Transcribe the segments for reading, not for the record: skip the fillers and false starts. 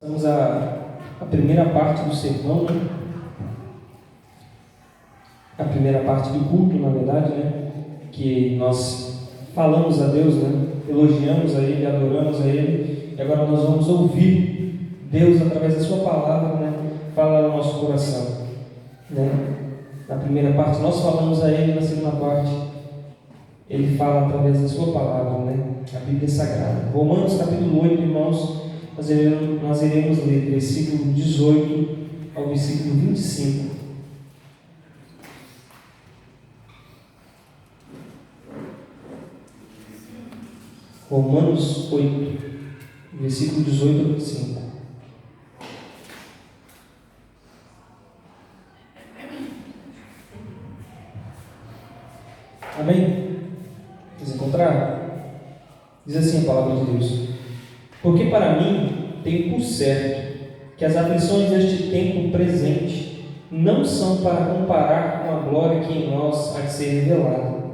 Estamos a primeira parte do sermão, né? A primeira parte do culto, na verdade, né? Que nós falamos a Deus, né? Elogiamos a Ele, adoramos a Ele, e agora nós vamos ouvir Deus através da Sua palavra, né? Falar no nosso coração, né? Na primeira parte nós falamos a Ele, na segunda parte Ele fala através da Sua palavra, né? A Bíblia Sagrada. Romanos capítulo 8, irmãos. Nós iremos ler do versículo 18 ao versículo 25. Romanos 8, versículo 18 ao 25. Amém? Vocês encontraram? Diz assim a palavra de Deus: porque para mim tenho por certo que as aflições deste tempo presente não são para comparar com a glória que em nós há de ser revelada.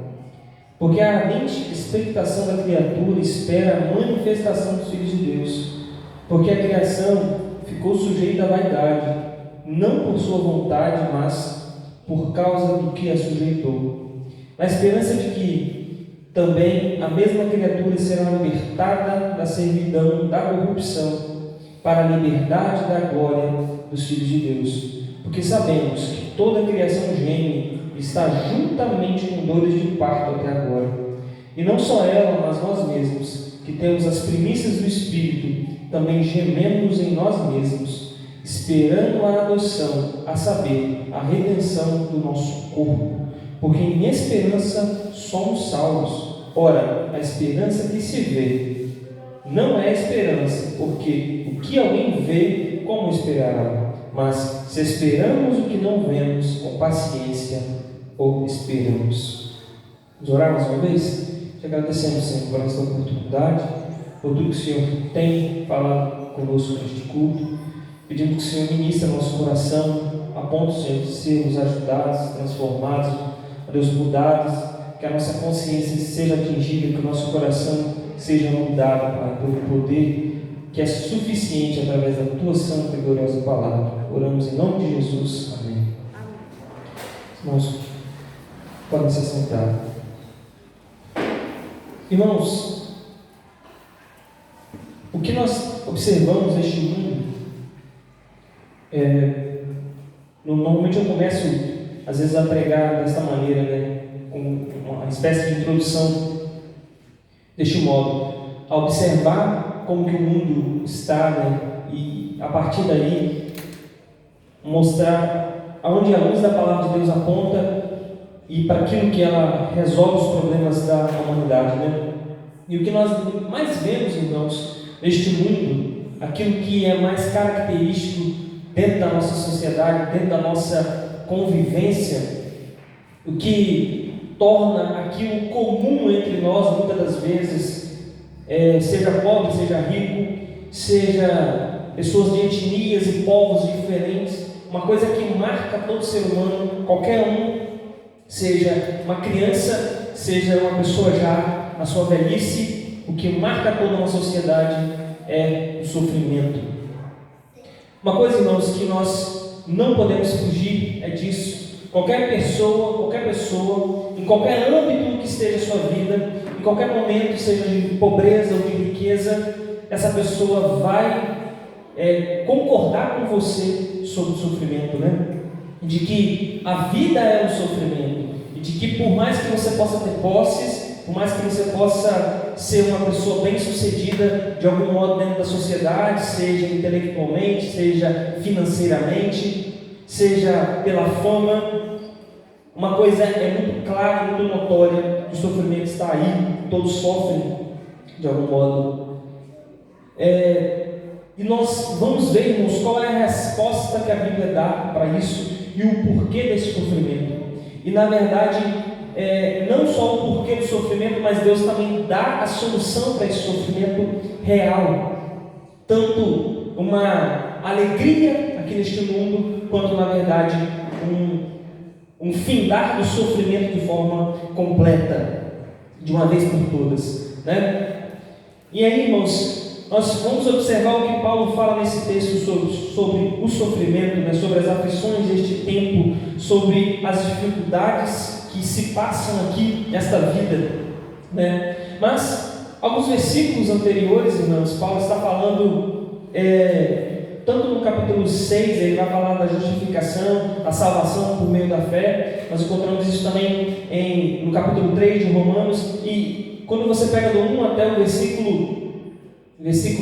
Porque a ardente expectação da criatura espera a manifestação dos filhos de Deus. Porque a criação ficou sujeita à vaidade, não por sua vontade, mas por causa do que a sujeitou, na esperança de que também a mesma criatura será libertada da servidão, da corrupção, para a liberdade da glória dos filhos de Deus. Porque sabemos que toda a criação geme e está juntamente com dores de parto até agora. E não só ela, mas nós mesmos, que temos as primícias do Espírito, também gememos em nós mesmos, esperando a adoção, a saber, a redenção do nosso corpo. Porque em esperança somos salvos. Ora, a esperança que se vê não é esperança, porque o que alguém vê, como esperará? Mas se esperamos o que não vemos, com paciência o esperamos. Vamos orar mais uma vez? Te agradecemos, Senhor, por esta oportunidade, por tudo que o Senhor tem falado conosco neste culto. Pedimos que o Senhor ministre nosso coração, a ponto, Senhor, de sermos ajudados, transformados, a Deus, mudados, que a nossa consciência seja atingida, que o nosso coração seja mudado, Pai, pelo poder que é suficiente através da Tua santa e gloriosa palavra. Oramos em nome de Jesus. Amém. Irmãos, podem se sentar. Irmãos, o que nós observamos neste mundo normalmente eu começo às vezes a pregar desta maneira, né? Com uma espécie de introdução deste modo, a observar como que o mundo está, né? E a partir daí mostrar aonde a luz da palavra de Deus aponta e para aquilo que ela resolve os problemas da humanidade, né? E o que nós mais vemos, irmãos, neste mundo, aquilo que é mais característico dentro da nossa sociedade, dentro da nossa convivência, o que torna aquilo comum entre nós, muitas das vezes, seja pobre, seja rico, seja pessoas de etnias e povos diferentes, uma coisa que marca todo ser humano, qualquer um, seja uma criança, seja uma pessoa já na sua velhice, o que marca toda uma sociedade é o sofrimento. Uma coisa, irmãos, que nós não podemos fugir é disso. Qualquer pessoa, em qualquer âmbito que esteja a sua vida, em qualquer momento, seja de pobreza ou de riqueza, essa pessoa vai concordar com você sobre o sofrimento, né? De que a vida é um sofrimento, e de que por mais que você possa ter posses, por mais que você possa ser uma pessoa bem-sucedida de algum modo dentro da sociedade, seja intelectualmente, seja financeiramente, seja pela fama, uma coisa é muito clara e muito notória: o sofrimento está aí, todos sofrem de algum modo. E nós vamos ver, irmãos, qual é a resposta que a Bíblia dá para isso e o porquê desse sofrimento. E na verdade, não só o porquê do sofrimento, mas Deus também dá a solução para esse sofrimento real. Tanto uma alegria aqui neste mundo, quanto na verdade um findar do sofrimento de forma completa, de uma vez por todas, né? E aí, irmãos, nós vamos observar o que Paulo fala nesse texto sobre o sofrimento, né, sobre as aflições deste tempo, sobre as dificuldades que se passam aqui nesta vida, né? Mas alguns versículos anteriores, irmãos, Paulo está falando, tanto no capítulo 6, ele vai falar da justificação, da salvação por meio da fé. Nós encontramos isso também no capítulo 3 de Romanos, e quando você pega do 1 até o versículo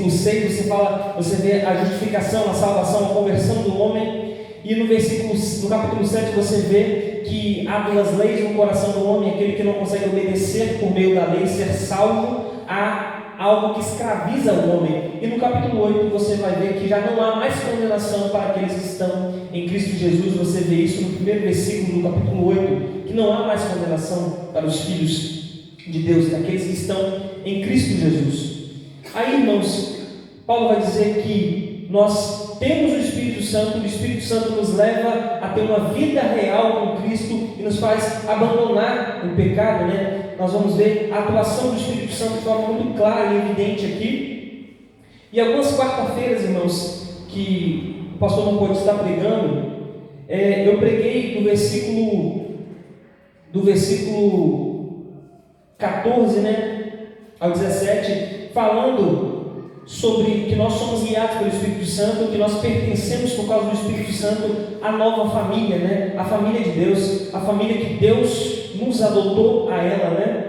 6, você vê a justificação, a salvação, a conversão do homem, e no capítulo 7 você vê que há duas leis no coração do homem: aquele que não consegue obedecer por meio da lei, ser salvo, há algo que escraviza o homem. E no capítulo 8 você vai ver que já não há mais condenação para aqueles que estão em Cristo Jesus. Você vê isso no primeiro versículo do capítulo 8, que não há mais condenação para os filhos de Deus, daqueles que estão em Cristo Jesus. Aí, irmãos, Paulo vai dizer que nós temos o Espírito Santo nos leva a ter uma vida real com Cristo e nos faz abandonar o pecado, né? Nós vamos ver a atuação do Espírito Santo de forma muito clara e evidente aqui. E algumas quarta-feiras, irmãos, que o pastor não pode estar pregando, eu preguei do versículo 14, né, ao 17, falando sobre que nós somos guiados pelo Espírito Santo, que nós pertencemos por causa do Espírito Santo à nova família, né? A família de Deus, a família que Deus nos adotou a ela, né?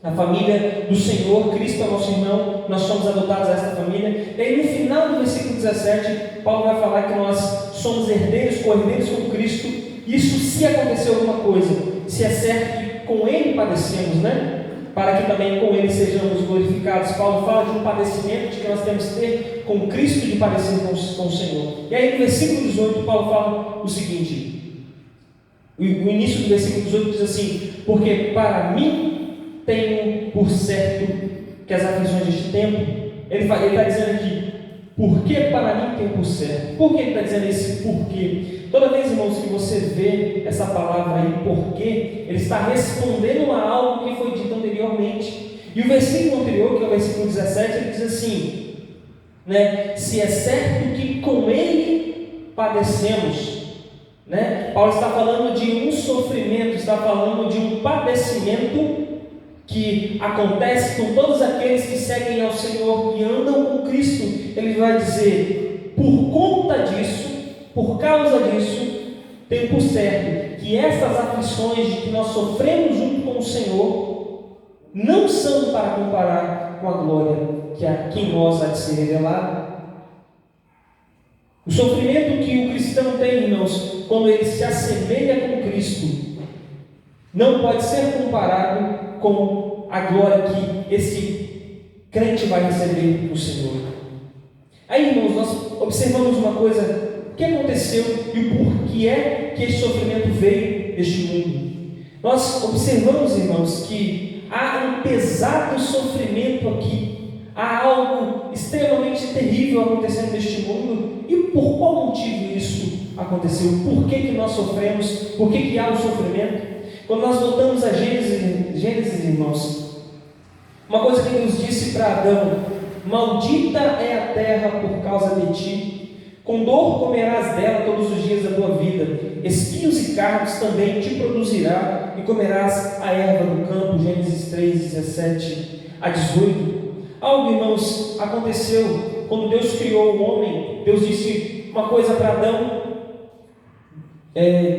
A família do Senhor, Cristo é nosso irmão, nós somos adotados a essa família. E aí no final do versículo 17, Paulo vai falar que nós somos herdeiros, co-herdeiros com Cristo. Isso se aconteceu alguma coisa, se é certo que com Ele padecemos, né? Para que também com Ele sejamos glorificados. Paulo fala de um padecimento de que nós temos que ter com Cristo, de padecer com o Senhor. E aí no versículo 18, Paulo fala o seguinte, o início do versículo 18 diz assim: porque para mim tenho por certo que as aflições deste tempo, ele está dizendo aqui, porque para mim tenho por certo. Por que ele está dizendo esse porquê? Toda vez, irmãos, que você vê essa palavra aí, porquê, ele está respondendo a algo que foi dito anteriormente. E o versículo anterior, que é o versículo 17, ele diz assim, né, se é certo que com Ele padecemos, né? Paulo está falando de um sofrimento, está falando de um padecimento que acontece com todos aqueles que seguem ao Senhor e andam com Cristo. Ele vai dizer, por conta disso, por causa disso, tenho por certo que essas aflições de que nós sofremos junto com o Senhor não são para comparar com a glória que em nós há de ser revelada. O sofrimento que o cristão tem, irmãos, quando ele se assemelha com Cristo, não pode ser comparado com a glória que esse crente vai receber do Senhor. Aí, irmãos, nós observamos uma coisa: o que aconteceu e o porquê que esse sofrimento veio deste mundo. Nós observamos, irmãos, que há um pesado sofrimento aqui, há algo extremamente terrível acontecendo neste mundo. E por qual motivo isso aconteceu? Por que nós sofremos? Por que há o sofrimento? Quando nós voltamos a Gênesis, irmãos, uma coisa que Deus disse para Adão: maldita é a terra por causa de ti, com dor comerás dela todos os dias da tua vida, espinhos e cardos também te produzirá, e comerás a erva do campo. Gênesis 3, 17 a 18. Algo, irmãos, aconteceu quando Deus criou o homem. Deus disse uma coisa para Adão.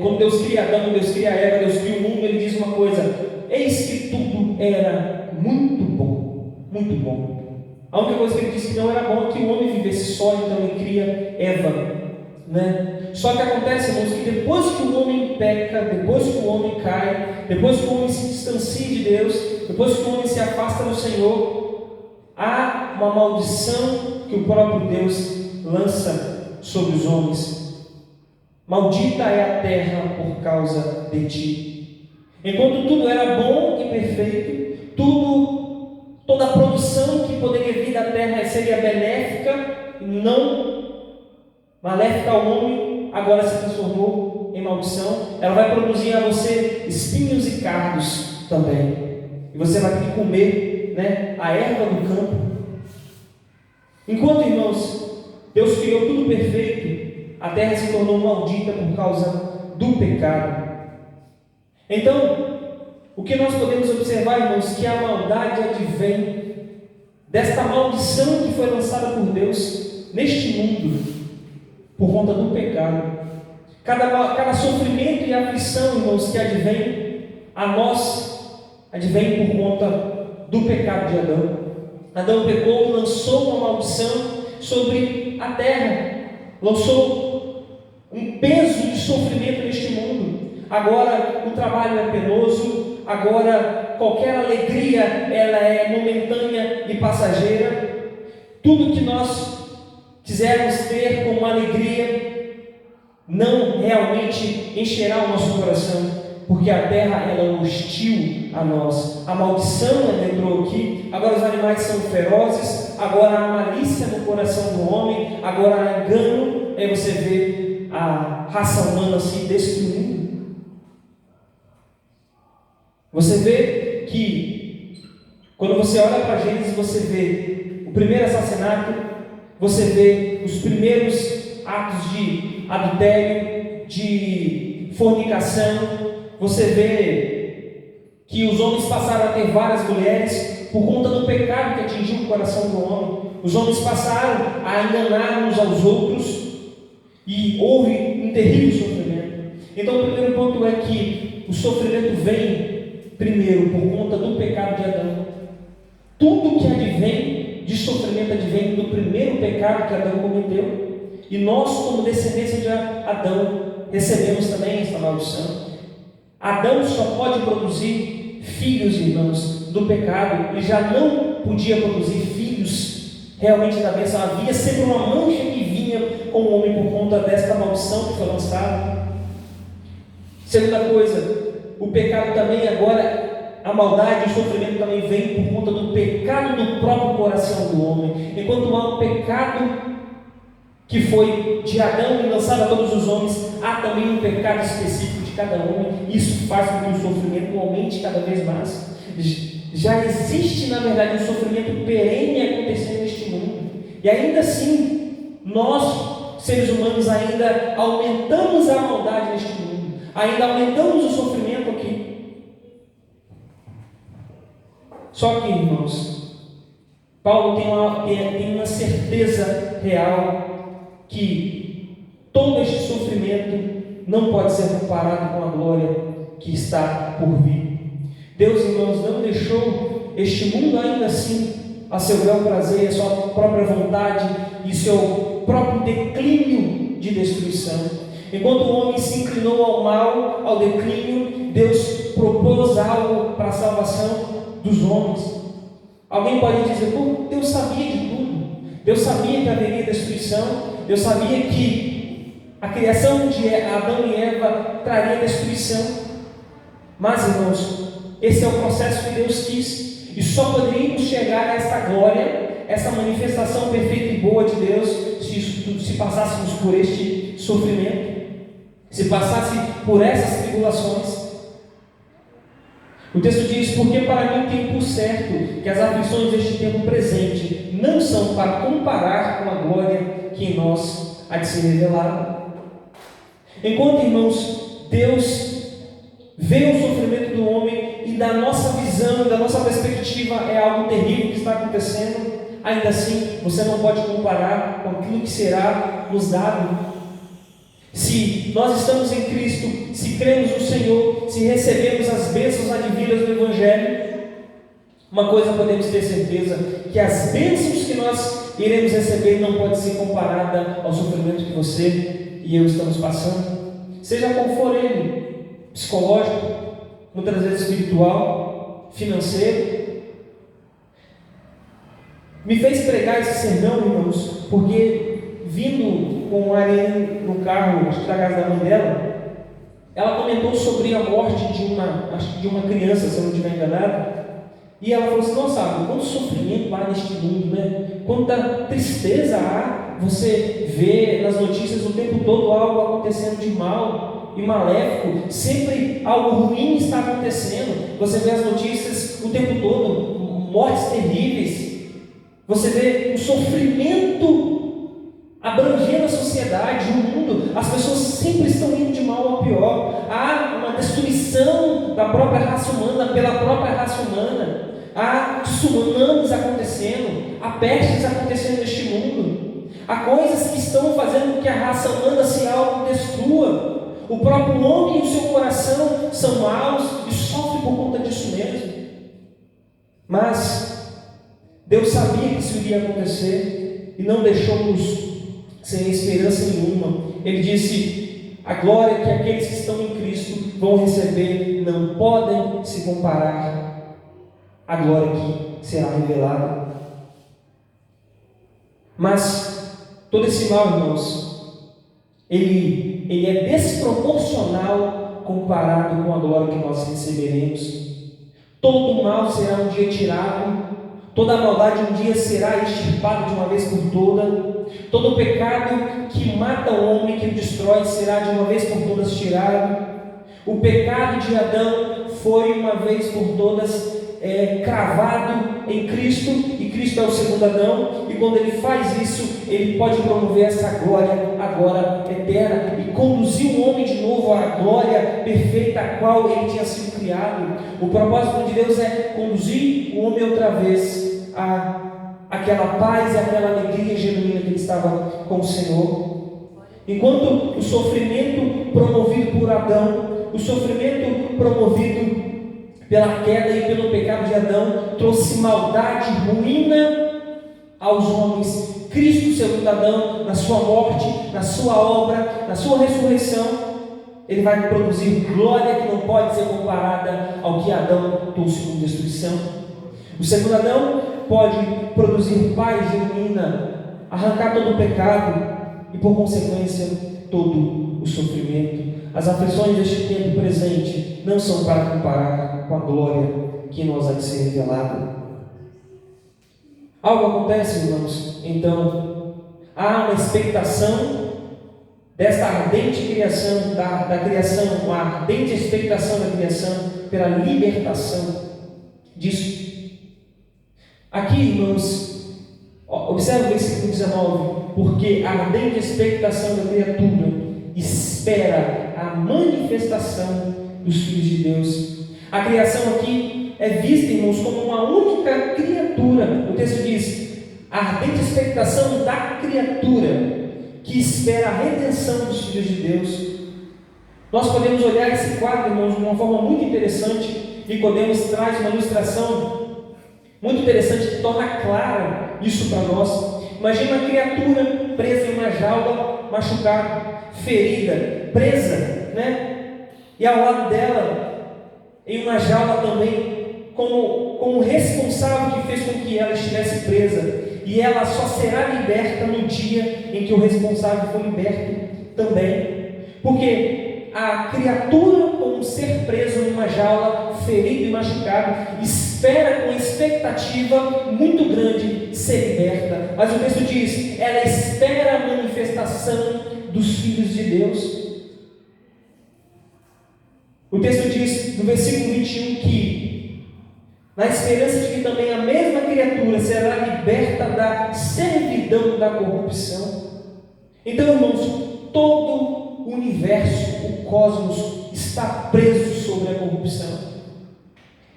Quando Deus cria Adão, Deus cria Eva, Deus cria o mundo, Ele diz uma coisa: eis que tudo era muito bom, muito bom. A única coisa que Ele disse que não era bom é que o homem vivesse só, então Ele cria Eva, né? Só que acontece, irmãos, que depois que o homem peca, depois que o homem cai, depois que o homem se distancia de Deus, depois que o homem se afasta do Senhor, há uma maldição que o próprio Deus lança sobre os homens. Maldita é a terra por causa de ti. Enquanto tudo era bom e perfeito, toda a produção que poderia vir da terra seria benéfica, não maléfica ao homem, agora se transformou em maldição. Ela vai produzir a você espinhos e cardos também. E você vai ter que comer, né, a erva do campo. Enquanto, irmãos, Deus criou tudo perfeito, a terra se tornou maldita por causa do pecado. Então, o que nós podemos observar, irmãos, que a maldade advém desta maldição que foi lançada por Deus neste mundo, por conta do pecado. Cada sofrimento e aflição, irmãos, que advém a nós, advém por conta do pecado de Adão. Adão pecou e lançou uma maldição sobre a terra, lançou um peso de sofrimento neste mundo. Agora o trabalho é penoso, agora qualquer alegria ela é momentânea e passageira. Tudo que nós quisermos ter como alegria não realmente encherá o nosso coração, porque a terra ela é hostil a nós. A maldição ela entrou aqui. Agora os animais são ferozes, agora há malícia no coração do homem, agora há engano. Aí você vê a raça humana se destruindo. Você vê que quando você olha para Gênesis, você vê o primeiro assassinato, você vê os primeiros atos de adultério, de fornicação. Você vê que os homens passaram a ter várias mulheres por conta do pecado que atingiu o coração do homem. Os homens passaram a enganar uns aos outros e houve um terrível sofrimento. Então o primeiro ponto é que o sofrimento vem primeiro por conta do pecado de Adão. Tudo que advém de sofrimento advém do primeiro pecado que Adão cometeu. E nós, como descendência de Adão, recebemos também esta maldição. Adão só pode produzir filhos, irmãos, do pecado. Ele já não podia produzir filhos realmente da bênção. Havia sempre uma mancha que vinha com o homem por conta desta maldição que foi lançada. Segunda coisa, o pecado também agora, a maldade e o sofrimento também vem por conta do pecado do próprio coração do homem. Enquanto há um pecado que foi de Adão e lançado a todos os homens, há também um pecado específico de cada homem. Isso faz com que o sofrimento aumente cada vez mais. Já existe, na verdade, um sofrimento perene acontecendo neste mundo. E ainda assim, nós, seres humanos, ainda aumentamos a maldade neste mundo. Ainda aumentamos o sofrimento aqui. Só que, irmãos, Paulo tem uma certeza real que todo este sofrimento não pode ser comparado com a glória que está por vir. Deus, irmãos, não deixou este mundo ainda assim a seu bel prazer, a sua própria vontade e seu próprio declínio de destruição. Enquanto o homem se inclinou ao mal, ao declínio, Deus propôs algo para a salvação dos homens. Alguém pode dizer, pô, Deus sabia de tudo. Deus sabia que haveria destruição. Deus sabia que a criação de Adão e Eva traria destruição. Mas, irmãos, esse é o processo que Deus quis. E só poderíamos chegar a esta glória, essa manifestação perfeita e boa de Deus, se passássemos por este sofrimento, se passasse por essas tribulações. O texto diz, porque para mim tem por certo que as aflições deste tempo presente não são para comparar com a glória que em nós há de ser revelada. Enquanto, irmãos, Deus vê o sofrimento do homem e da nossa visão, da nossa perspectiva é algo terrível que está acontecendo, ainda assim você não pode comparar com aquilo que será nos dado. Se nós estamos em Cristo, se cremos no Senhor, se recebemos as bênçãos advindas do Evangelho, uma coisa podemos ter certeza, que as bênçãos que nós iremos receber não pode ser comparada ao sofrimento que você e eu estamos passando, seja qual for ele, psicológico, muitas vezes espiritual, financeiro. Me fez pregar esse sermão, irmãos, porque vindo com a Ariane no carro, acho que da casa da mãe dela, ela comentou sobre a morte de uma criança, se eu não estiver enganado, e ela falou assim, nossa, quanto sofrimento há neste mundo, né? Quanta tristeza há, você vê nas notícias o tempo todo algo acontecendo de mal e maléfico, sempre algo ruim está acontecendo, você vê as notícias o tempo todo, mortes terríveis. Você vê o sofrimento abrangendo a sociedade, o mundo. As pessoas sempre estão indo de mal ao pior. Há uma destruição da própria raça humana pela própria raça humana. Há tsunamis acontecendo, há pestes acontecendo neste mundo. Há coisas que estão fazendo com que a raça humana se autodestrua. O próprio homem e o seu coração são maus e sofrem por conta disso mesmo. Mas Deus sabia que isso iria acontecer e não deixou-nos sem esperança nenhuma. Ele disse: a glória que aqueles que estão em Cristo vão receber não podem se comparar à glória que será revelada. Mas todo esse mal, irmãos, ele é desproporcional comparado com a glória que nós receberemos. Todo mal será um dia tirado, toda a maldade um dia será extirpada de uma vez por toda. Todo o pecado que mata o homem, que o destrói, será de uma vez por todas tirado. O pecado de Adão foi uma vez por todas cravado em Cristo, e Cristo é o segundo Adão, e quando ele faz isso, ele pode promover essa glória agora eterna e conduzir o homem de novo à glória perfeita a qual ele tinha sido criado. O propósito de Deus é conduzir o homem outra vez àquela paz e àquela alegria genuína que ele estava com o Senhor. Enquanto o sofrimento promovido por Adão, o sofrimento promovido pela queda e pelo pecado de Adão trouxe maldade, ruína aos homens, Cristo, segundo Adão, na sua morte, na sua obra, na sua ressurreição, ele vai produzir glória que não pode ser comparada ao que Adão trouxe como destruição. O segundo Adão pode produzir paz genuína, arrancar todo o pecado e, por consequência, todo o sofrimento. As aflições deste tempo presente não são para comparar com a glória que nos há de ser revelada. Algo acontece, irmãos, então há uma expectação desta ardente criação, da criação, uma ardente expectação da criação pela libertação disso. Aqui, irmãos, observe o versículo 19: porque a ardente expectação da criatura espera a manifestação dos filhos de Deus. A criação aqui é vista, irmãos, como uma única criatura. O texto diz: a ardente expectação da criatura que espera a redenção dos filhos de Deus. Nós podemos olhar esse quadro, irmãos, de uma forma muito interessante. Nicodemos traz uma ilustração muito interessante que torna clara isso para nós. Imagina uma criatura presa em uma jaula, machucada, ferida, presa, né? E ao lado dela, em uma jaula também, como responsável que fez com que ela estivesse presa. E ela só será liberta no dia em que o responsável for liberto também. Porque a criatura, como um ser preso numa jaula, ferido e machucado, espera com expectativa muito grande ser liberta. Mas o texto diz: ela espera a manifestação dos filhos de Deus. O texto diz no versículo 21 que, na esperança de que também a mesma criatura será liberta da servidão da corrupção. Então, irmãos, todo o universo, o cosmos, está preso sobre a corrupção.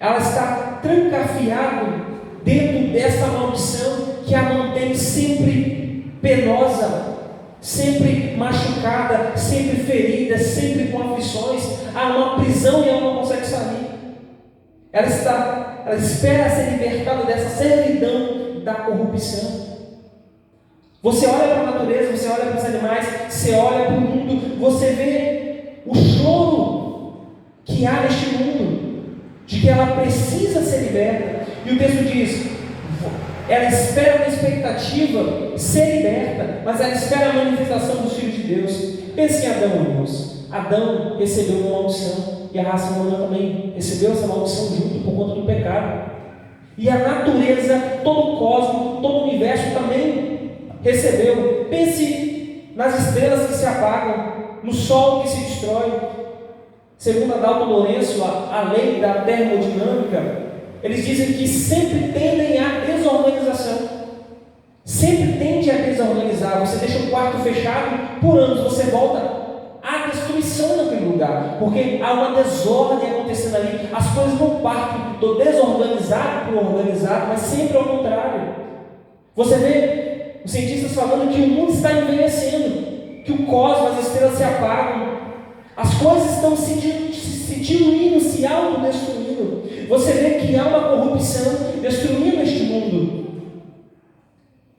Ela está trancafiada dentro dessa maldição que a mantém sempre penosa, sempre machucada, sempre ferida, sempre com aflições. Há uma prisão e ela não consegue sair. Ela espera ser libertada dessa servidão da corrupção. Você olha para a natureza, você olha para os animais, você olha para o mundo, você vê o choro que há neste mundo, de que ela precisa ser liberta. E o texto diz: ela espera com expectativa ser liberta, mas ela espera a manifestação dos filhos de Deus. Pense em Adão, irmãos. Adão recebeu uma maldição, e a raça humana também recebeu essa maldição junto por conta do pecado. E a natureza, todo o cosmos, todo o universo também recebeu. Pense nas estrelas que se apagam, no sol que se destrói. Segundo Adalto Lourenço, a lei da termodinâmica, eles dizem que sempre tendem à desorganização. sempre tende a desorganizar. Você deixa o quarto fechado por anos, você volta à destruição naquele lugar, porque há uma desordem acontecendo ali. As coisas não partem do desorganizado para o organizado, mas sempre ao contrário. Você vê os cientistas falando que o mundo está envelhecendo, que o cosmos, as estrelas se apagam, as coisas estão se diluindo, se autodestruindo. Você vê que há uma corrupção destruindo este mundo.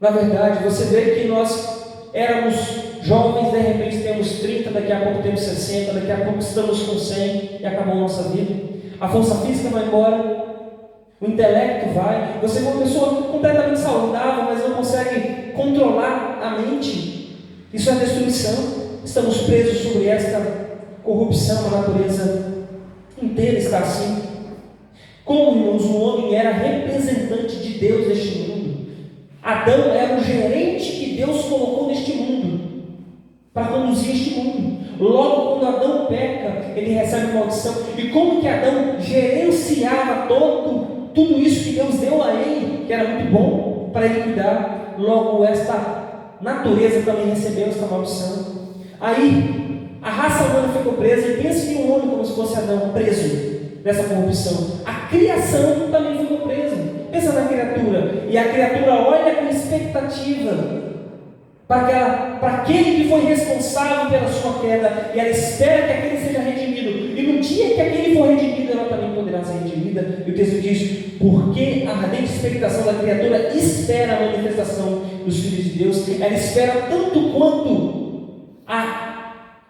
Na verdade, você vê que nós éramos jovens, de repente temos 30, daqui a pouco temos 60, daqui a pouco estamos com 100 e acabou a nossa vida. A força física vai embora, o intelecto vai. Você é uma pessoa completamente saudável, mas não consegue controlar a mente. Isso é destruição. Estamos presos sobre esta corrupção, a natureza inteira está assim. Como, irmãos, o homem era representante de Deus neste mundo. Adão era o gerente que Deus colocou neste mundo para conduzir este mundo. Logo, quando Adão peca, ele recebe maldição. E como que Adão gerenciava tudo isso que Deus deu a ele, que era muito bom para ele cuidar, logo esta natureza também recebeu esta maldição. Aí a raça humana ficou presa, e pensa que um homem como se fosse Adão, preso dessa corrupção. A criação também ficou presa. Pensa na criatura, e a criatura olha com expectativa para aquele que foi responsável pela sua queda, e ela espera que aquele seja redimido, e no dia que aquele for redimido, ela também poderá ser redimida. E o texto diz: porque a ardente expectação da criatura espera a manifestação dos filhos de Deus. Ela espera tanto quanto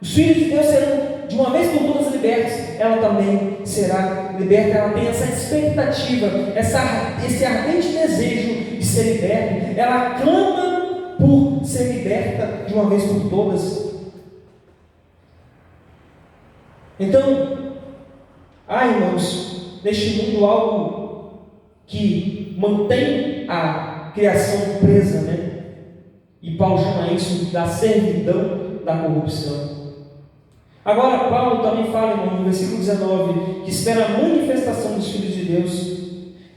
os filhos de Deus serão de uma vez por todas libertos, ela também será liberta. Ela tem essa expectativa, esse ardente desejo de ser liberta. Ela clama por ser liberta de uma vez por todas. Então, irmãos, neste mundo algo que mantém a criação presa, né? E Paulo chama isso da servidão da corrupção. Agora, Paulo também fala, irmão, no versículo 19, que espera a manifestação dos filhos de Deus.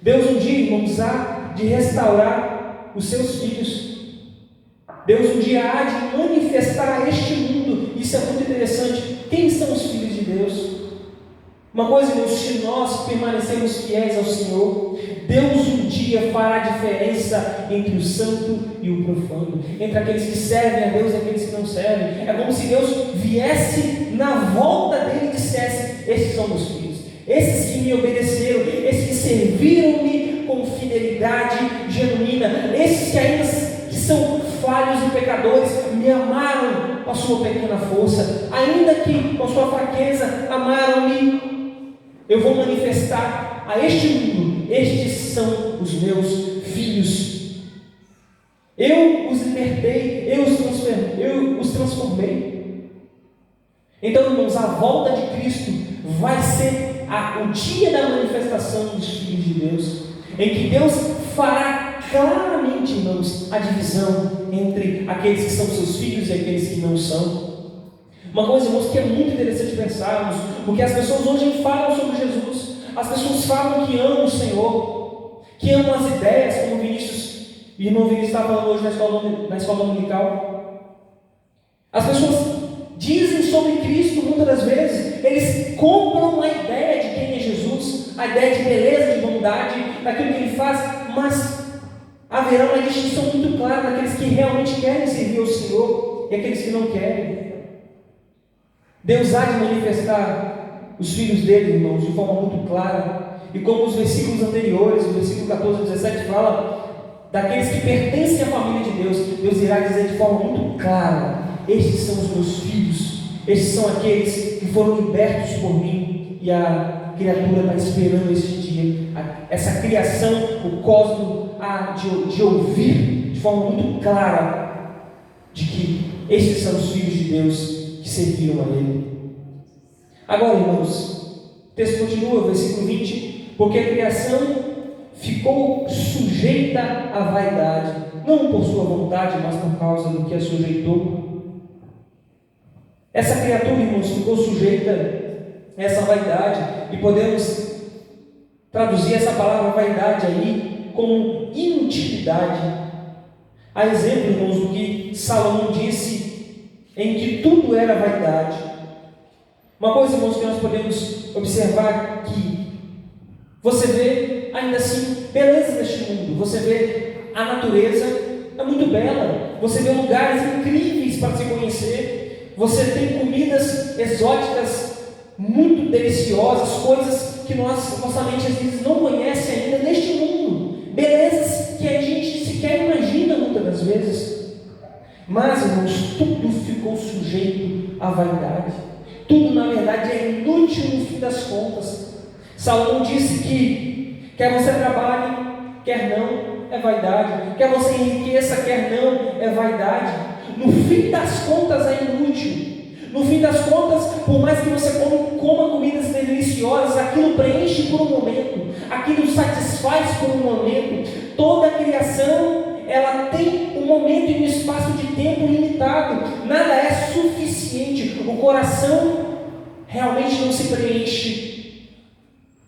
Deus um dia, irmãos, há de restaurar os seus filhos. Deus um dia há de manifestar a este mundo. Isso é muito interessante. Quem são os filhos de Deus? Uma coisa, irmãos, se nós permanecermos fiéis ao Senhor, Deus um dia fará diferença entre o santo e o profano, entre aqueles que servem a Deus e aqueles que não servem. É como se Deus viesse na volta dele e dissesse: esses são meus filhos, esses que me obedeceram, esses que serviram-me com fidelidade genuína, esses que ainda que são falhos e pecadores, me amaram com a sua pequena força, ainda que com a sua fraqueza amaram-me. Eu vou manifestar a este mundo: estes são os meus filhos. Eu os libertei, eu os transformei. Então, irmãos, a volta de Cristo vai ser o dia da manifestação dos filhos de Deus, em que Deus fará claramente, irmãos, a divisão entre aqueles que são seus filhos e aqueles que não são. Uma coisa, irmãos, que é muito interessante pensarmos, porque as pessoas hoje falam sobre Jesus, as pessoas falam que amam o Senhor, que amam as ideias, como o irmão Vinícius está falando hoje na escola dominical. As pessoas dizem sobre Cristo muitas das vezes, eles compram a ideia de quem é Jesus, a ideia de beleza, de bondade, daquilo que ele faz, mas haverá uma distinção muito clara daqueles que realmente querem servir ao Senhor e aqueles que não querem. Deus há de manifestar os filhos dele, irmãos, de forma muito clara. E como os versículos anteriores, o versículo 14 e 17 fala daqueles que pertencem à família de Deus, Deus irá dizer de forma muito clara: estes são os meus filhos, estes são aqueles que foram libertos por mim. E a criatura está esperando este dia, essa criação, o cosmos há de ouvir de forma muito clara de que estes são os filhos de Deus que serviram a Ele. Agora, irmãos, o texto continua, versículo 20: porque a criação ficou sujeita à vaidade, não por sua vontade, mas por causa do que a sujeitou. Essa criatura, irmãos, ficou sujeita a essa vaidade, e podemos traduzir essa palavra vaidade aí como inutilidade. Há exemplo, irmãos, do que Salomão disse, em que tudo era vaidade. Uma coisa, irmãos, que nós podemos observar aqui, você vê, ainda assim, beleza neste mundo. Você vê a natureza, é muito bela. Você vê lugares incríveis para se conhecer. Você tem comidas exóticas muito deliciosas, coisas que nossa mente às vezes não conhece ainda neste mundo. Belezas que a gente sequer imagina muitas das vezes. Mas, irmãos, tudo ficou sujeito à vaidade. Tudo, na verdade, é inútil no fim das contas. Salomão disse que quer você trabalhe, quer não, é vaidade. Quer você enriqueça, quer não, é vaidade. No fim das contas é inútil. No fim das contas, por mais que você coma comidas deliciosas, aquilo preenche por um momento, aquilo satisfaz por um momento. Toda a criação, ela tem um momento e um espaço de tempo limitado. Nada é suficiente. O coração realmente não se preenche,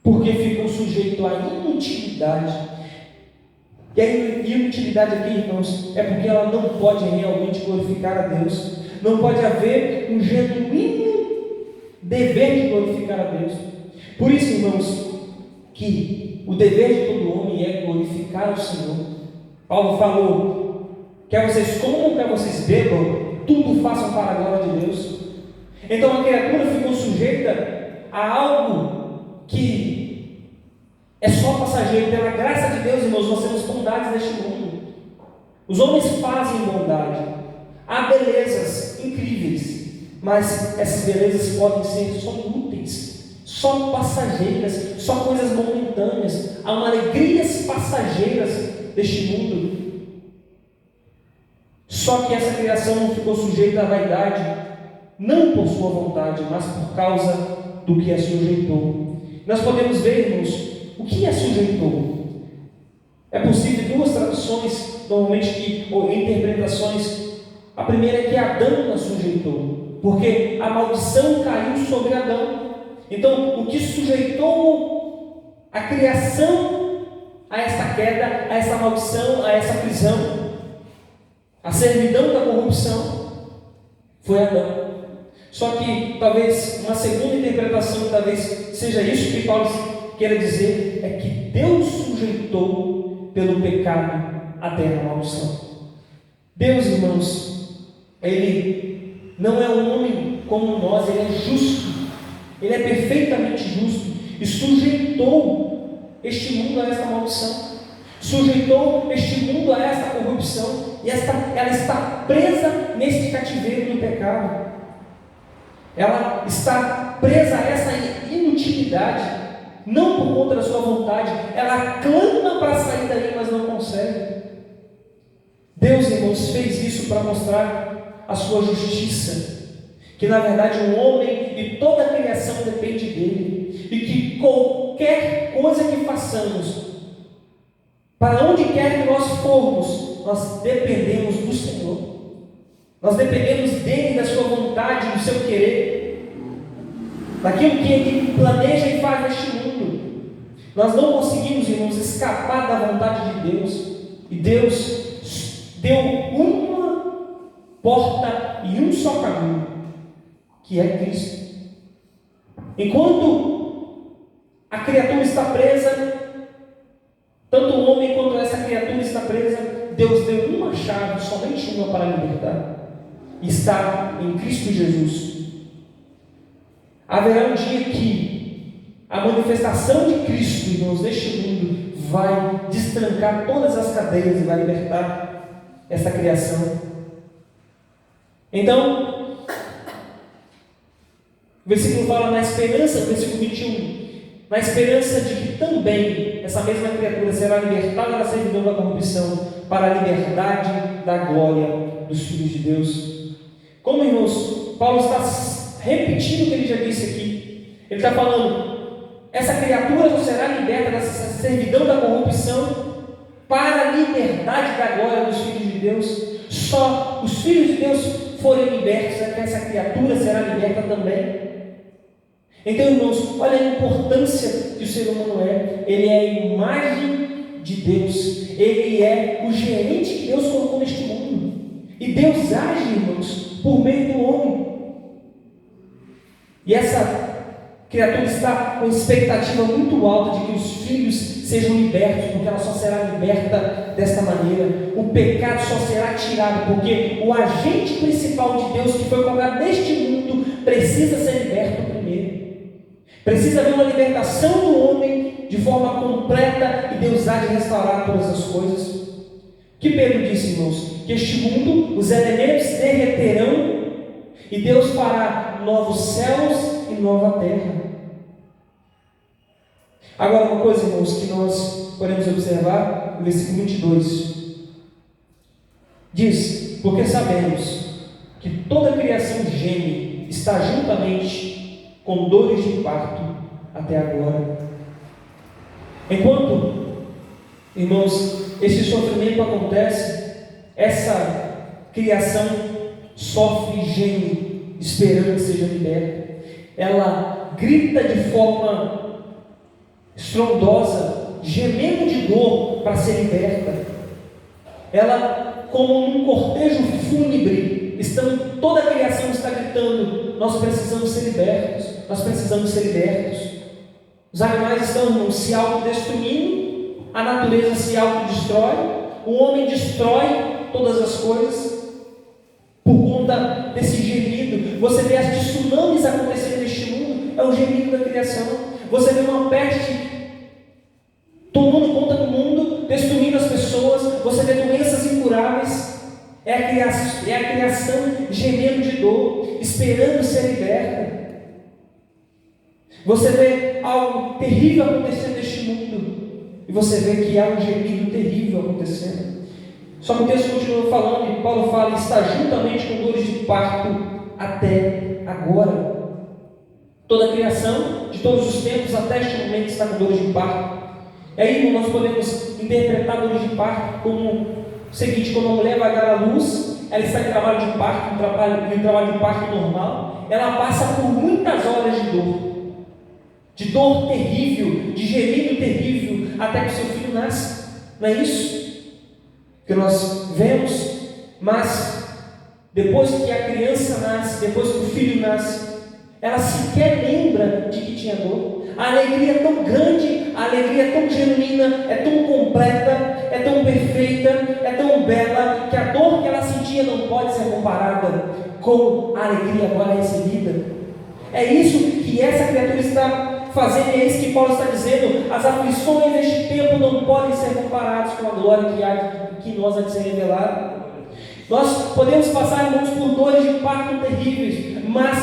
porque ficou sujeito à inutilidade. E a inutilidade aqui, irmãos, é porque ela não pode realmente glorificar a Deus. Não pode haver um genuíno dever de glorificar a Deus. Por isso, irmãos, que o dever de todo homem é glorificar o Senhor. Paulo falou: quer vocês comam, quer vocês bebam, tudo façam para a glória de Deus. Então a criatura ficou sujeita a algo que é só passageiro. Pela graça de Deus, irmãos, nós temos bondades neste mundo. Os homens fazem bondade. Há belezas incríveis, mas essas belezas podem ser só úteis, só passageiras, só coisas momentâneas. Há uma alegrias passageiras deste mundo. Só que essa criação não ficou sujeita à vaidade, não por sua vontade, mas por causa do que a sujeitou. Nós podemos ver, irmãos, o que a sujeitou. É possível duas traduções, normalmente, ou interpretações. A primeira é que Adão a sujeitou, porque a maldição caiu sobre Adão. Então, o que sujeitou a criação a esta queda, a essa maldição, a essa prisão, a servidão da corrupção, foi Adão. Só que talvez uma segunda interpretação, talvez seja isso que Paulo queira dizer, é que Deus sujeitou pelo pecado a terra à maldição. Deus, irmãos, Ele não é um homem como nós, Ele é justo, Ele é perfeitamente justo, e sujeitou este mundo a esta maldição, sujeitou este mundo a esta corrupção, e ela está presa neste cativeiro do pecado, ela está presa a essa inutilidade, não por conta da sua vontade, ela clama para sair daí, mas não consegue. Deus, irmãos, fez isso para mostrar a sua justiça, que na verdade o homem e toda a criação depende dele, e que qualquer coisa que façamos, para onde quer que nós formos, nós dependemos do Senhor, nós dependemos dele, da sua vontade, do seu querer, daquilo que ele planeja e faz neste mundo. Nós não conseguimos, irmãos, escapar da vontade de Deus, e Deus deu uma porta e um só caminho, que é Cristo. Enquanto a criatura está presa, tanto o homem quanto essa criatura está presa, Deus deu uma chave, somente uma, para libertar. Está em Cristo Jesus. Haverá um dia que a manifestação de Cristo, irmãos, neste mundo, vai destrancar todas as cadeias e vai libertar essa criação. Então, o versículo fala na esperança, versículo 21, na esperança de que também essa mesma criatura será libertada da servidão da corrupção para a liberdade da glória dos filhos de Deus. Como, irmãos, Paulo está repetindo o que ele já disse aqui. Ele está falando, essa criatura só será liberta dessa servidão da corrupção para a liberdade da glória dos filhos de Deus. Só os filhos de Deus forem libertos, é que essa criatura será liberta também. Então, irmãos, olha a importância que o ser humano é. Ele é a imagem de Deus. Ele é o gerente que Deus colocou neste mundo. E Deus age, irmãos, por meio do homem. E essa criatura está com expectativa muito alta de que os filhos sejam libertos, porque ela só será liberta desta maneira. O pecado só será tirado, porque o agente principal de Deus que foi colocado neste mundo precisa ser liberto primeiro. Precisa haver uma libertação do homem de forma completa e Deus há de restaurar todas as coisas. O que Pedro disse, irmãos? Que este mundo, os elementos derreterão e Deus fará novos céus e nova terra. Agora, uma coisa, irmãos, que nós podemos observar no versículo 22. Diz: porque sabemos que toda a criação geme, está juntamente com dores de parto até agora. Enquanto, irmãos, esse sofrimento acontece, essa criação sofre e geme, esperando que seja liberta. Ela grita de forma estrondosa, gemendo de dor para ser liberta. Ela, como num cortejo fúnebre, toda a criação está gritando: nós precisamos ser libertos, nós precisamos ser libertos. Os animais estão se autodestruindo, a natureza se autodestrói, o homem destrói todas as coisas por conta desse gemido. Você vê as tsunamis acontecendo neste mundo, é o gemido da criação. Você vê uma peste tomando conta do mundo, destruindo as pessoas. Você vê doenças incuráveis. É a criação gemendo de dor, esperando ser liberta. Você vê algo terrível acontecendo neste mundo, e você vê que há um gemido terrível acontecendo. Só que o texto continua falando, e Paulo fala: está juntamente com dores de parto até agora. Toda a criação, de todos os tempos até este momento, está com dores de parto. E aí nós podemos interpretar dores de parto como o seguinte: quando uma mulher vai dar à luz, ela está em trabalho de parto, em trabalho de parto normal, ela passa por muitas horas de dor terrível, de gemido terrível, até que seu filho nasce. Não é isso que nós vemos? Mas depois que a criança nasce, depois que o filho nasce, ela sequer lembra de que tinha dor. A alegria é tão grande, a alegria é tão genuína, é tão completa, é tão perfeita, é tão bela, que a dor que ela sentia não pode ser comparada com a alegria agora recebida. É isso que essa criatura está fazendo, é isso que Paulo está dizendo: as aflições deste tempo não podem ser comparadas com a glória que nós há de ser revelada. Nós podemos passar, irmãos, por dores de parto terríveis, mas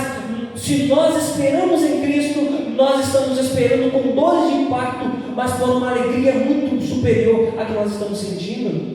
se nós esperamos em Cristo, nós estamos esperando com dores de parto, mas por uma alegria muito superior à que nós estamos sentindo.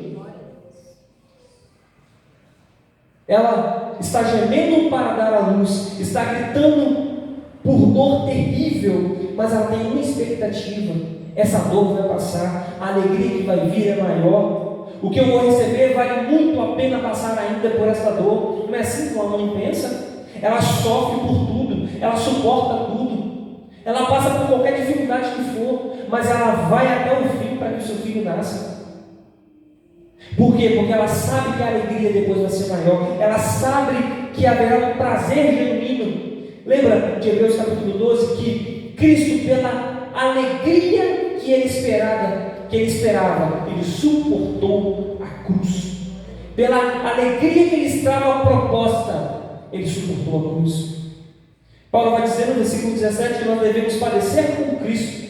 Ela está gemendo para dar à luz, está gritando por dor terrível, mas ela tem uma expectativa: essa dor vai passar, a alegria que vai vir é maior. O que eu vou receber vale muito a pena passar ainda por essa dor. Não é assim que uma mãe pensa? Ela sofre por tudo, ela suporta tudo, ela passa por qualquer dificuldade que for, mas ela vai até o fim para que o seu filho nasça. Por quê? Porque ela sabe que a alegria depois vai ser maior, ela sabe que haverá um prazer genuíno. Lembra de Hebreus capítulo 12, que Cristo, pela alegria que ele esperava, ele suportou a cruz. Pela alegria que lhe estava proposta, ele suportou a cruz. Paulo vai dizer no versículo 17 que nós devemos padecer com Cristo,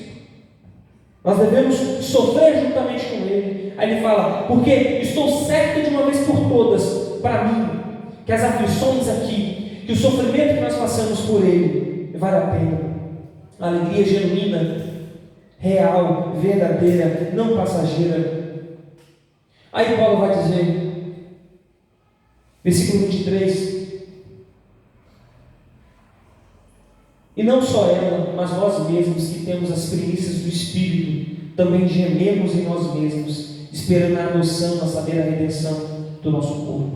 nós devemos sofrer juntamente com Ele. Aí ele fala: porque estou certo de uma vez por todas, para mim, que as aflições aqui, que o sofrimento que nós passamos por Ele, vale a pena. A alegria genuína, real, verdadeira, não passageira. Aí Paulo vai dizer, versículo 23: e não só ela, mas nós mesmos que temos as primícias do Espírito, também gememos em nós mesmos, esperando a adoção, a saber, a redenção do nosso corpo.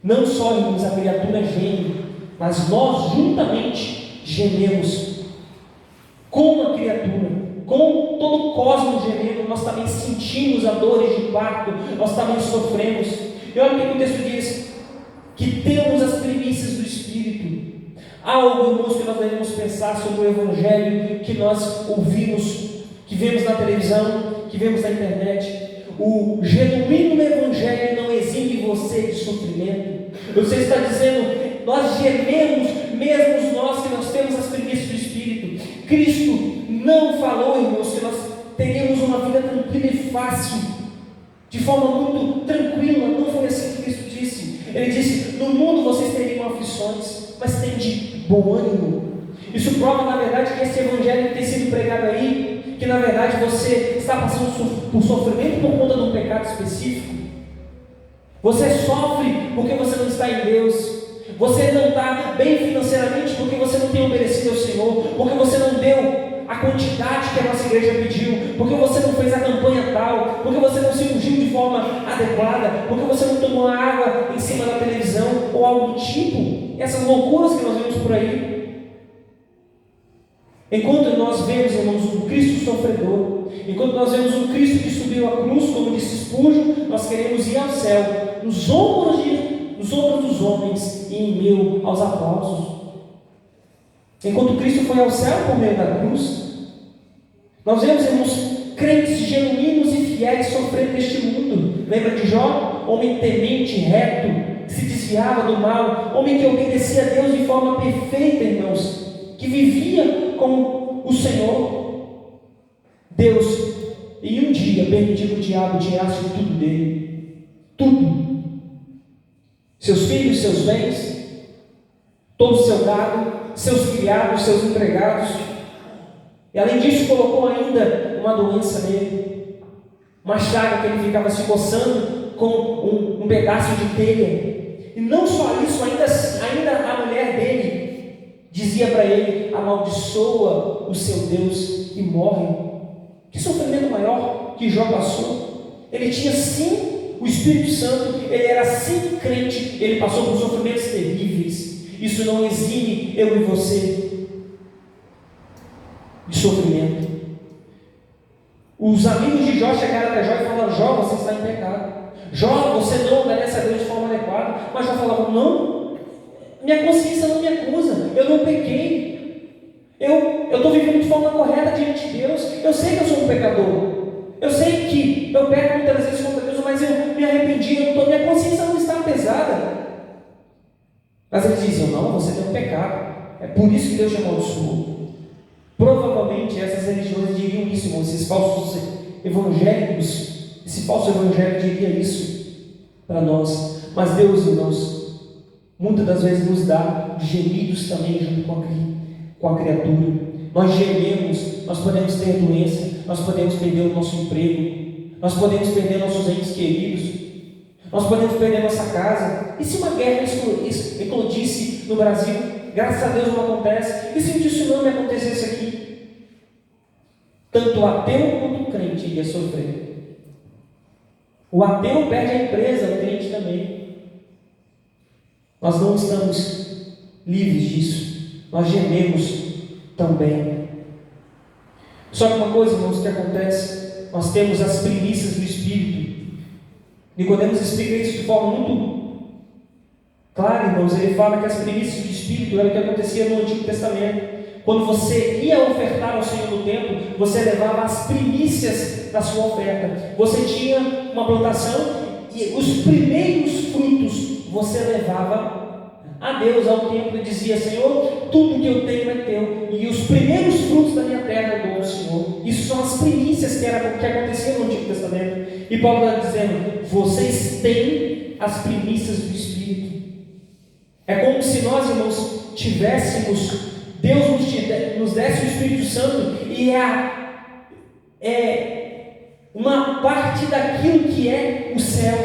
Não só, irmãos, a criatura geme, mas nós juntamente gememos com a criatura. com todo o cosmos gemendo, nós também sentimos a dores de parto, nós também sofremos. E olha o que o texto diz: que temos as primícias do Espírito. Algo, irmãos, que nós devemos pensar sobre o Evangelho que nós ouvimos, que vemos na televisão, que vemos na internet. O genuíno Evangelho não exime você de sofrimento. Você está dizendo, nós gememos, mesmo nós que nós temos as primícias do Espírito. Cristo não falou, irmãos, que nós teríamos uma vida tranquila e fácil, de forma muito tranquila. Não foi assim que Cristo disse. Ele disse: no mundo vocês teriam aflições, mas tem de bom ânimo. Isso prova, na verdade, que esse Evangelho que tem sido pregado aí, que na verdade você está passando por sofrimento por conta de um pecado específico. Você sofre porque você não está em Deus. Você não está bem financeiramente porque você não tem obedecido ao Senhor, porque você não deu a quantidade que a nossa igreja pediu, porque você não fez a campanha tal, porque você não se ungiu de forma adequada, porque você não tomou água em cima da televisão ou algo do tipo. Essas loucuras que nós vemos por aí. Enquanto nós vemos, irmãos, um Cristo sofredor, enquanto nós vemos um Cristo que subiu à cruz, como disse Spurgeon, nós queremos ir ao céu, nos ombros dos homens e em meio aos aplausos. Enquanto Cristo foi ao céu por meio da cruz, nós vemos, irmãos, crentes genuínos e fiéis sofrendo neste mundo. Lembra de Jó? Homem temente, reto, que se desviava do mal, homem que obedecia a Deus de forma perfeita, irmãos, que vivia com o Senhor. Deus, em um dia, permitiu que o diabo tirasse tudo dele. Tudo. Seus filhos, seus bens, todo o seu gado, seus criados, seus empregados. E além disso, colocou ainda uma doença nele, uma chaga que ele ficava se coçando com um pedaço de telha. E não só isso, ainda a mulher dele dizia para ele: amaldiçoa o seu Deus e morre. Que sofrimento maior que Jó passou. Ele tinha sim o Espírito Santo, ele era sim crente, ele passou por sofrimentos terríveis. Isso não exime eu e você de sofrimento. Os amigos de Jó chegaram até Jó e falaram: Jó, você está em pecado. Jó, você não obedece a Deus de forma adequada. Mas Jó falava: não, minha consciência não me acusa, eu não pequei, eu estou vivendo de forma correta diante de Deus. Eu sei que eu sou um pecador, eu sei que eu peco muitas vezes contra Deus, mas eu me arrependi, minha consciência não está pesada. Mas eles diziam: não, você tem um pecado, é por isso que Deus te amaldiçoou. Provavelmente essas religiões diriam isso, irmãos, esses falsos evangélicos, esse falso evangelho diria isso para nós. Mas Deus, irmãos, muitas das vezes nos dá gemidos também junto com a criatura. Nós gememos, nós podemos ter doença, nós podemos perder o nosso emprego, nós podemos perder nossos entes queridos, nós podemos perder nossa casa. E se uma guerra eclodisse no Brasil? Graças a Deus não acontece. E se um tsunami acontecesse aqui? Tanto o ateu quanto o crente iria sofrer. O ateu perde a empresa, o crente também. Nós não estamos livres disso. Nós gememos também. Só que uma coisa, irmãos, que acontece: nós temos as primícias do Espírito. Nicodemos explica isso de forma muito clara, irmãos. Ele fala que as primícias do Espírito era o que acontecia no Antigo Testamento. Quando você ia ofertar ao Senhor no templo, você levava as primícias da sua oferta. Você tinha uma plantação e os primeiros frutos você levava a Deus, ao templo, e dizia: Senhor, tudo que eu tenho é teu, e os primeiros frutos da minha terra eu dou ao Senhor. Isso são as primícias que aconteciam no Antigo Testamento. E Paulo está dizendo: vocês têm as primícias do Espírito. É como se nós, irmãos, tivéssemos, Deus nos desse o Espírito Santo, e é uma parte daquilo que é o céu.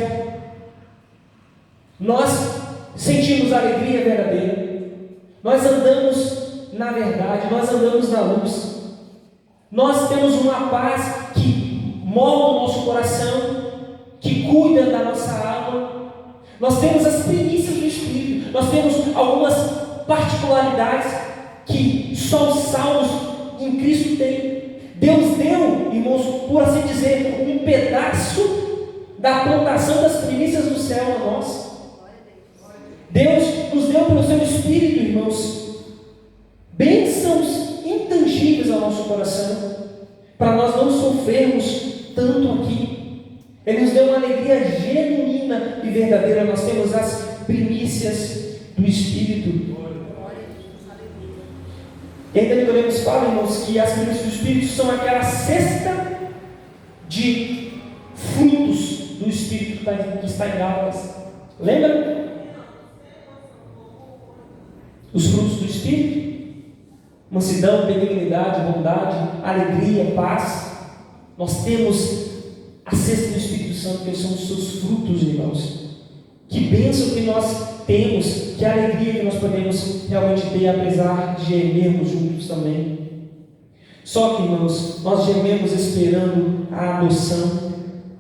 Nós sentimos a alegria verdadeira, nós andamos na verdade, nós andamos na luz, nós temos uma paz que molda o nosso coração, que cuida da nossa alma. Nós temos as primícias do Espírito, nós temos algumas particularidades que só os salvos em Cristo têm. Deus deu, irmãos, por assim dizer, um pedaço da plantação das primícias do céu a nós. Deus nos deu pelo seu Espírito, irmãos, bênçãos intangíveis ao nosso coração, para nós não sofrermos tanto aqui. Ele nos deu uma alegria genuína e verdadeira. Nós temos as primícias do Espírito. E ainda Nicodemos fala, irmãos, que as primícias do Espírito são aquela cesta de frutos do Espírito que está em Gálatas. Lembra? Os frutos do Espírito: mansidão, benignidade, bondade, alegria, paz. Nós temos a cesta do Espírito Santo, que são os seus frutos, irmãos. Que bênção que nós temos, que alegria que nós podemos realmente ter, apesar de gemermos juntos também. Só que, irmãos, nós gememos esperando a adoção.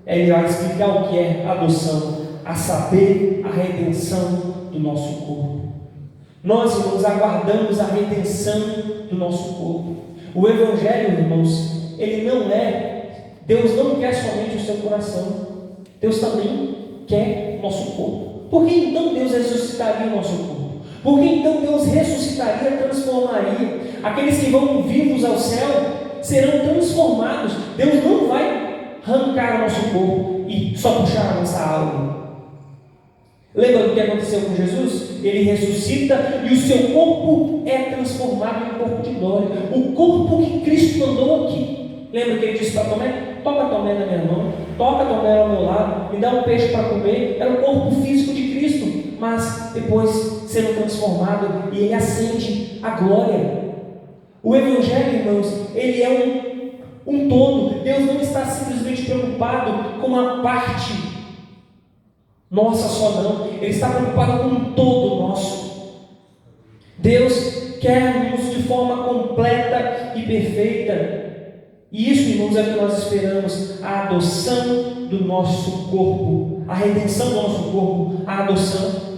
Ele vai explicar o que é adoção, a saber, a redenção do nosso corpo. Nós, irmãos, aguardamos a redenção do nosso corpo. O Evangelho, irmãos, ele não é, Deus não quer somente o seu coração, Deus também quer o nosso corpo. Por que então Deus ressuscitaria o nosso corpo? Por que então Deus ressuscitaria, transformaria? Aqueles que vão vivos ao céu serão transformados. Deus não vai arrancar o nosso corpo e só puxar a nossa alma. Lembra do que aconteceu com Jesus? Ele ressuscita e o seu corpo é transformado em um corpo de glória. O corpo que Cristo mandou aqui. Lembra que ele disse para Tomé: toca Tomé na minha mão, toca Tomé ao meu lado, me dá um peixe para comer. Era o corpo físico de Cristo, mas depois sendo transformado, e ele acende a glória. O Evangelho, irmãos, ele é um todo. Deus não está simplesmente preocupado com a parte nossa só, não. Ele está preocupado com um todo nosso. Deus quer-nos de forma completa e perfeita. E isso, irmãos, é o que nós esperamos: a adoção do nosso corpo, a redenção do nosso corpo, a adoção.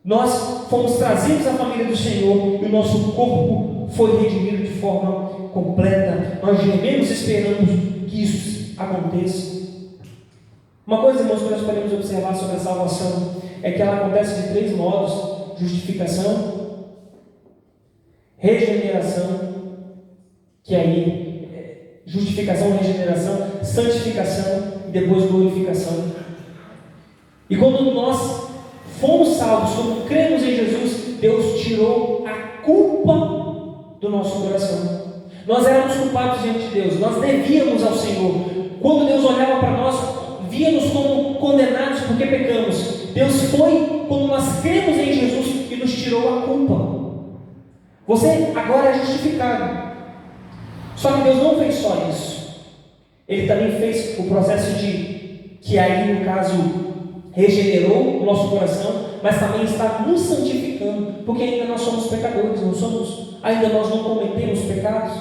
Nós fomos trazidos à família do Senhor e o nosso corpo foi redimido de forma completa. Nós gememos esperando que isso aconteça. Uma coisa, irmãos, que nós podemos observar sobre a salvação é que ela acontece de 3 modos: justificação, regeneração, que aí justificação, regeneração, santificação e depois glorificação. E quando nós fomos salvos, quando cremos em Jesus, Deus tirou a culpa do nosso coração. Nós éramos culpados diante de Deus, nós devíamos ao Senhor. Quando Deus olhava para nós, via-nos como condenados porque pecamos. Deus foi quando nós cremos em Jesus e nos tirou a culpa. Você agora é justificado. Só que Deus não fez só isso. Ele também fez o processo que aí, no caso, regenerou o nosso coração, mas também está nos santificando, porque ainda nós somos pecadores, ainda nós não cometemos pecados.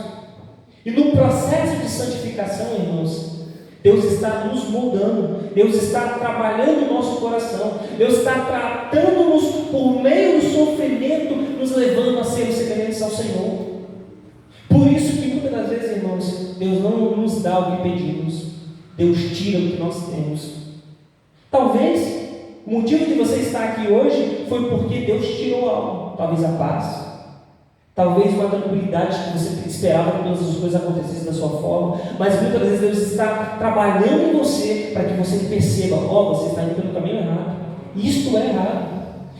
E no processo de santificação, irmãos, Deus está nos moldando, Deus está trabalhando o nosso coração, Deus está tratando-nos por meio do sofrimento, nos levando a sermos semelhantes ao Senhor. Por isso que muitas das vezes, irmãos, Deus não nos dá o que pedimos, Deus tira o que nós temos. Talvez o motivo de você estar aqui hoje foi porque Deus tirou algo, talvez a paz, talvez uma tranquilidade que você esperava que todas as coisas acontecessem da sua forma, mas muitas vezes Deus está trabalhando em você para que você perceba: você está indo pelo caminho errado, isto é errado,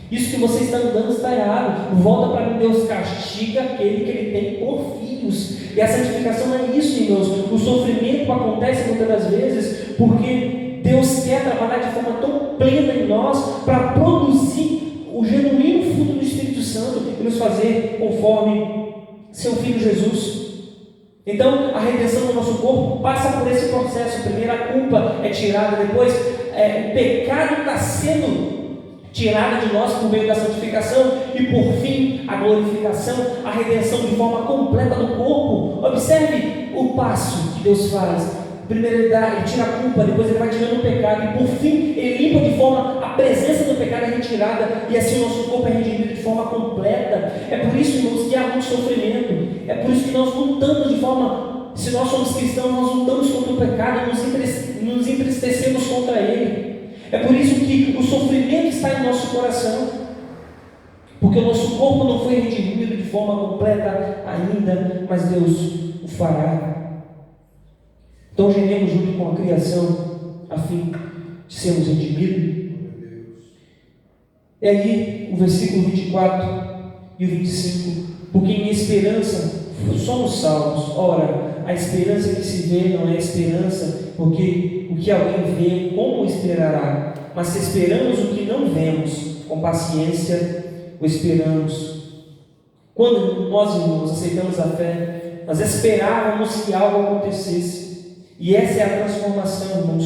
isso que você está andando está errado, volta para mim. Deus castiga aquele que ele tem por filhos. E a santificação é isso, irmãos. O sofrimento acontece muitas das vezes porque Deus quer trabalhar de forma tão plena em nós para produzir o genuíno fruto do Espírito Santo e nos fazer conforme seu Filho Jesus. Então, a redenção do nosso corpo passa por esse processo. Primeiro, a culpa é tirada, depois o pecado está sendo tirado de nós por meio da santificação, e por fim, a glorificação, a redenção de forma completa do corpo. Observe o passo que Deus faz: Primeiro ele tira a culpa, depois ele vai tirando o pecado, e por fim ele limpa de forma, a presença do pecado é retirada, e assim o nosso corpo é redimido de forma completa. É por isso, irmãos, que há muito sofrimento. É por isso que nós lutamos de forma, se nós somos cristãos, nós lutamos contra o pecado, nos entristecemos contra ele. É por isso que o sofrimento está em nosso coração, porque o nosso corpo não foi redimido de forma completa ainda, mas Deus o fará. Então gememos junto com a criação, a fim de sermos redimidos. E aí, o versículo 24 e o 25, porque em esperança somos salvos. Ora, a esperança que se vê não é esperança, porque o que alguém vê, como esperará? Mas se esperamos o que não vemos, com paciência o esperamos. Quando nós, irmãos, aceitamos a fé, nós esperávamos que algo acontecesse. E essa é a transformação, irmãos,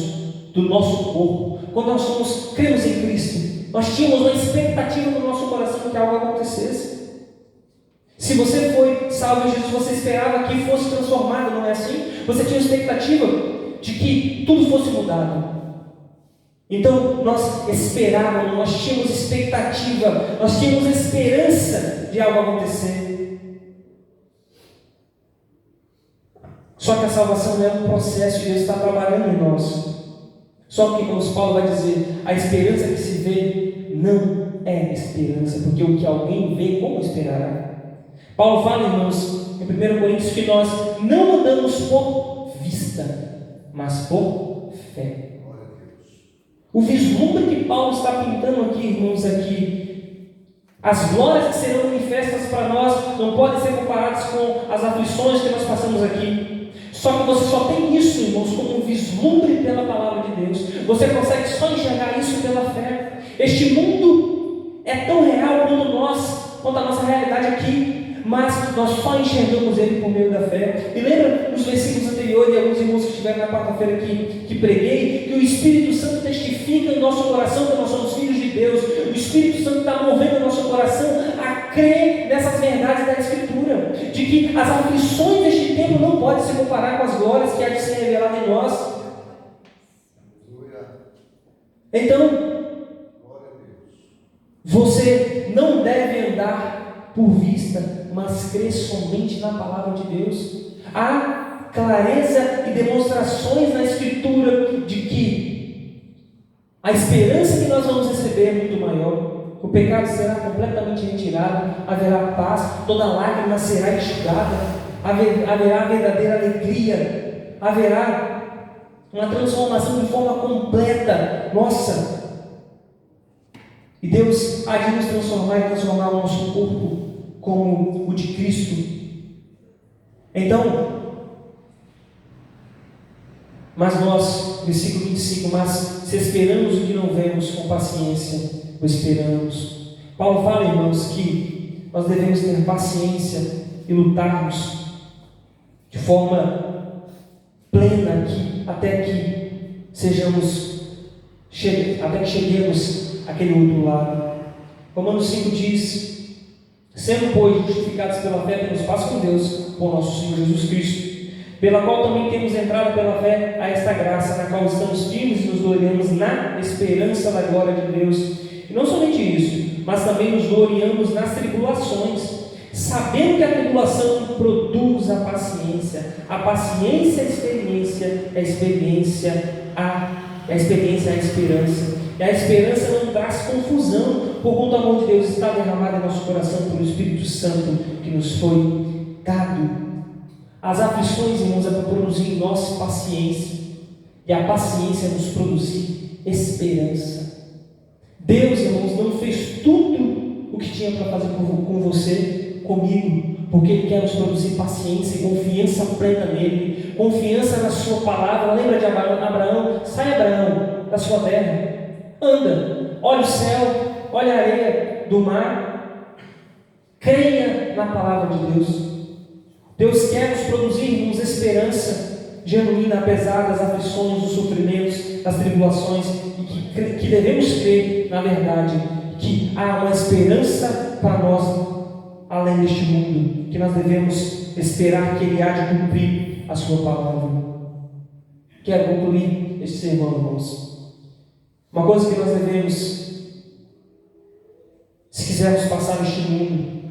do nosso corpo. Quando nós cremos em Cristo, nós tínhamos uma expectativa no nosso coração que algo acontecesse. Se você foi salvo em Jesus, você esperava que fosse transformado, não é assim? Você tinha expectativa de que tudo fosse mudado. Então, nós esperávamos, nós tínhamos expectativa, nós tínhamos esperança de algo acontecer. Só que a salvação é um processo e Deus está trabalhando em nós. Só que, irmãos, Paulo vai dizer, a esperança que se vê não é esperança, porque o que alguém vê, como esperará? Paulo fala, irmãos, em 1 Coríntios, que nós não andamos por vista, mas por fé. O vislumbre que Paulo está pintando aqui, irmãos, aqui, as glórias que serão manifestas para nós não podem ser comparadas com as aflições que nós passamos aqui. Só que você só tem isso, irmãos, como um vislumbre pela palavra de Deus. Você consegue só enxergar isso pela fé. Este mundo é tão real quanto a nossa realidade aqui, mas nós só enxergamos ele por meio da fé. E lembra nos versículos anteriores, de alguns irmãos que estiveram na quarta-feira que preguei, que o Espírito Santo testifica em nosso coração que nós somos filhos de Deus. O Espírito Santo está movendo o nosso coração a crer nessas verdades da Escritura, de que as aflições deste tempo não podem se comparar com as glórias que há de ser revelada em nós. Então, você não deve andar por vista, mas crer somente na palavra de Deus. Há clareza e demonstrações na Escritura de que a esperança que nós vamos receber é muito maior. O pecado será completamente retirado, haverá paz, toda lágrima será enxugada, haverá verdadeira alegria, haverá uma transformação de forma completa. Nossa! E Deus há de nos transformar e transformar o nosso corpo como o de Cristo. Então, mas nós, versículo 25, mas se esperamos o que não vemos, com paciência o esperamos. Paulo fala, irmãos, que nós devemos ter paciência e lutarmos de forma plena aqui, até que cheguemos àquele outro lado. Romanos 5 diz: sendo, pois, justificados pela fé, temos paz com Deus, por nosso Senhor Jesus Cristo, pela qual também temos entrado pela fé a esta graça, na qual estamos firmes e nos gloriamos na esperança da glória de Deus. E não somente isso, mas também nos gloriamos nas tribulações, sabendo que a tribulação produz a paciência a experiência, a experiência a esperança. E a esperança não traz confusão, por conta do amor de Deus está derramado em nosso coração pelo Espírito Santo que nos foi dado. As aflições, irmãos, é para produzir em nós paciência, e a paciência é nos produzir esperança. Deus, irmãos, não fez tudo o que tinha para fazer com você, comigo, porque Ele quer nos produzir paciência e confiança plena nele, confiança na sua palavra. Lembra de Abraão? Sai, Abraão, da sua terra, anda, olha o céu, olha a areia do mar, creia na palavra de Deus. Deus quer nos produzir, irmãos, esperança genuína, apesar das aflições, dos sofrimentos, das tribulações, e que devemos crer, na verdade, que há uma esperança para nós além deste mundo, que nós devemos esperar que Ele há de cumprir a sua palavra. Quero concluir este sermão, irmãos. Uma coisa que nós devemos, se quisermos passar neste mundo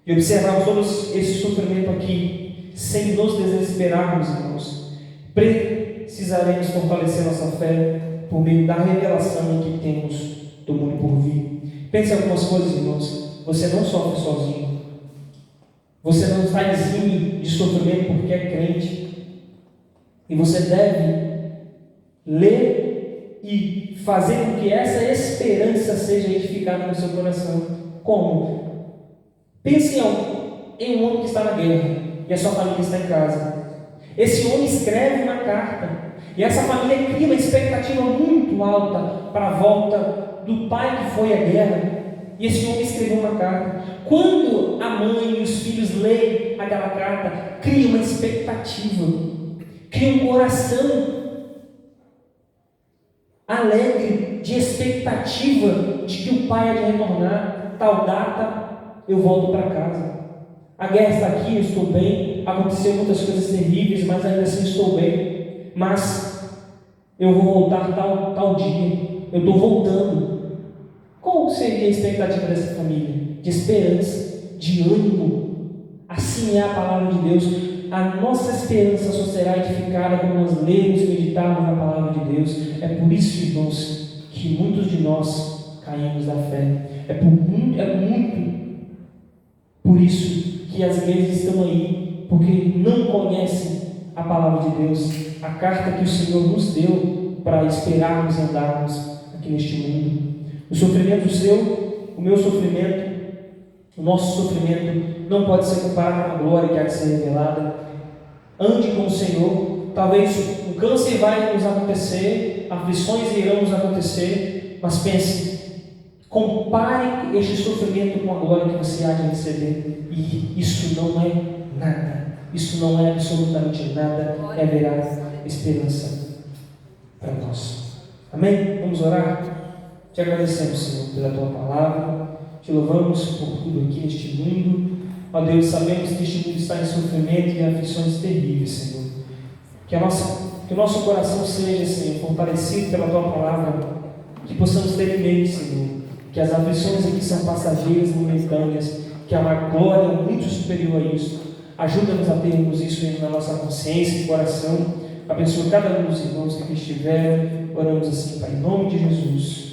e observarmos todo esse sofrimento aqui, sem nos desesperarmos, irmãos, precisaremos fortalecer nossa fé por meio da revelação que temos do mundo por vir. Pense em algumas coisas, irmãos. Você não sofre sozinho. Você não está exime de sofrimento porque é crente. E você deve ler e fazer com que essa esperança seja edificada no seu coração. Como? Pense em um homem que está na guerra e a sua família está em casa. Esse homem escreve uma carta e essa família cria uma expectativa muito alta para a volta do pai que foi à guerra. E esse homem escreveu uma carta. Quando a mãe e os filhos leem aquela carta, cria uma expectativa, cria um coração alegre, de expectativa de que o pai há de retornar. Tal data eu volto para casa. A guerra está aqui, eu estou bem. Aconteceram muitas coisas terríveis, mas ainda assim estou bem. Mas eu vou voltar tal dia. Eu estou voltando. Qual seria a expectativa dessa família? De esperança, de ânimo. Assim é a palavra de Deus. A nossa esperança só será edificada quando nós lermos e meditarmos na palavra de Deus. É por isso, irmãos, que muitos de nós caímos da fé. É muito por isso que as igrejas estão aí, porque não conhecem a palavra de Deus, a carta que o Senhor nos deu para esperarmos e andarmos aqui neste mundo. O sofrimento seu, o meu sofrimento, o nosso sofrimento não pode ser comparado com a glória que há de ser revelada. Ande com o Senhor. Talvez o câncer vai nos acontecer, aflições irão nos acontecer, mas pense, compare este sofrimento com a glória que você há de receber, e isso não é nada, isso não é absolutamente nada, é verá esperança para nós. Amém? Vamos orar? Te agradecemos, Senhor, pela Tua palavra, te louvamos por tudo aqui neste mundo. Ó Deus, sabemos que este mundo está em sofrimento e aflições terríveis, Senhor. Que o nosso coração seja, Senhor, fortalecido pela Tua palavra, que possamos ter em mente, Senhor, que as aflições aqui são passageiras e momentâneas, que há uma glória muito superior a isso. Ajuda-nos a termos isso na nossa consciência e coração. Abençoa cada um dos irmãos que aqui estiveram. Oramos assim, Pai, em nome de Jesus.